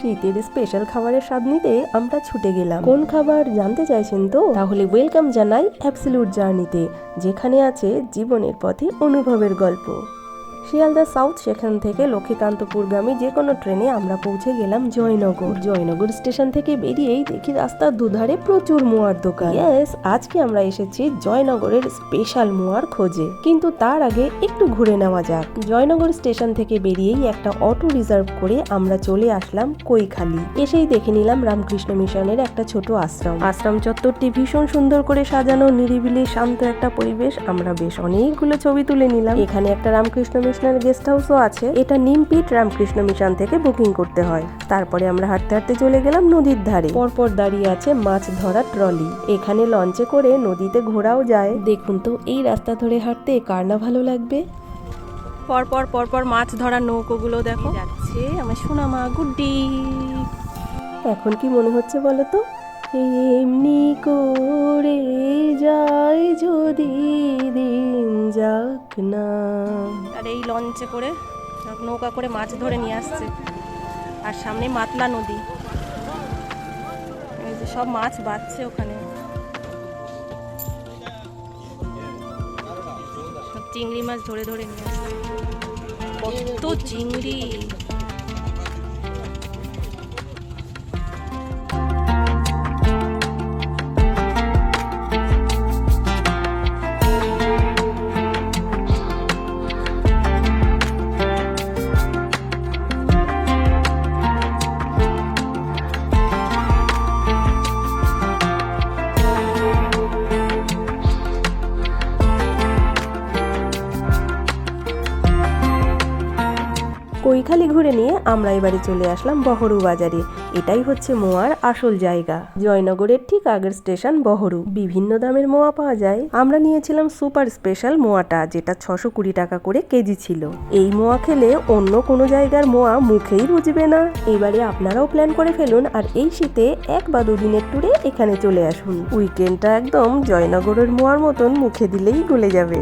শীতের স্পেশাল খাবারের স্বাদ নিতে আমরা ছুটে গেলাম। কোন খাবার জানতে চাইছেন তো? তাহলে ওয়েলকাম জানাই অ্যাবসলিউট জার্নিতে, যেখানে আছে জীবনের পথে অনুভবের গল্প। শিয়ালদা সাউথ, সেখান থেকে লক্ষ্মীকান্তপুরগামী যে কোনো ট্রেনে আমরা পৌঁছে গেলাম জয়নগর স্টেশন থেকে বেরিয়েই দেখি রাস্তার দুধারে প্রচুর মোয়ার দোকান। আজকে আমরা এসেছি জয়নগরের স্পেশাল মোয়ার খোঁজে, কিন্তু তার আগে একটু ঘুরে নেওয়া যাক। জয়নগর স্টেশন থেকে বেরিয়েই একটা অটো রিজার্ভ করে আমরা চলে আসলাম কৈখালি। এসেই দেখে নিলাম রামকৃষ্ণ মিশনের একটা ছোট আশ্রম চত্বরটি ভীষণ সুন্দর করে সাজানো, নিরিবিলি শান্ত একটা পরিবেশ। আমরা বেশ অনেকগুলো ছবি তুলে নিলাম। এখানে একটা রামকৃষ্ণ গেস্ট হাউসও আছে। এটা নিমপিট রামকৃষ্ণ মিশন থেকে বুকিং করতে হয়। তারপরে আমরা হাঁটতে হাঁটতে চলে গেলাম নদীর ধারে। পরপর দাঁড়িয়ে আছে মাছ ধরা ট্রলি। এখানে লঞ্চে করে নদীতে ঘোরাও যায়। দেখুন তো এই রাস্তা ধরে হাঁটতে কার না ভালো লাগবে। পরপর মাছ ধরা নৌকোগুলো দেখো যাচ্ছে। আমার সোনা মা গুড্ডি। এখন কি মনে হচ্ছে বলো তো, এমনি করে যায় যদি দিন যাক না। আর এই লঞ্চে করে নৌকা করে মাছ ধরে নিয়ে আসছে। আর সামনে মাতলা নদী, এই যে সব মাছ বাচ্ছে ওখানে। সব চিংড়ি মাছ ধরে ধরে নিয়ে আসছে। কত চিংড়ি! কৈখালি ঘুরে নিয়ে আমরা এবারে চলে আসলাম বহরু বাজারে। এটাই হচ্ছে মোয়ার আসল জায়গা। জয়নগরের ঠিক আগের স্টেশন বহরু। বিভিন্ন দামের মোয়া পাওয়া যায়। আমরা নিয়েছিলাম সুপার স্পেশাল মোয়াটা, যেটা 620 টাকা করে কেজি ছিল। এই মোয়া খেলে অন্য কোনো জায়গার মোয়া মুখেই রুজবে না। এবারে আপনারাও প্ল্যান করে ফেলুন, আর এই শীতে 1 বা 2 দিনের ট্যুরে এখানে চলে আসুন। উইকেন্ডটা একদম জয়নগরের মোয়ার মতন মুখে দিলেই গলে যাবে।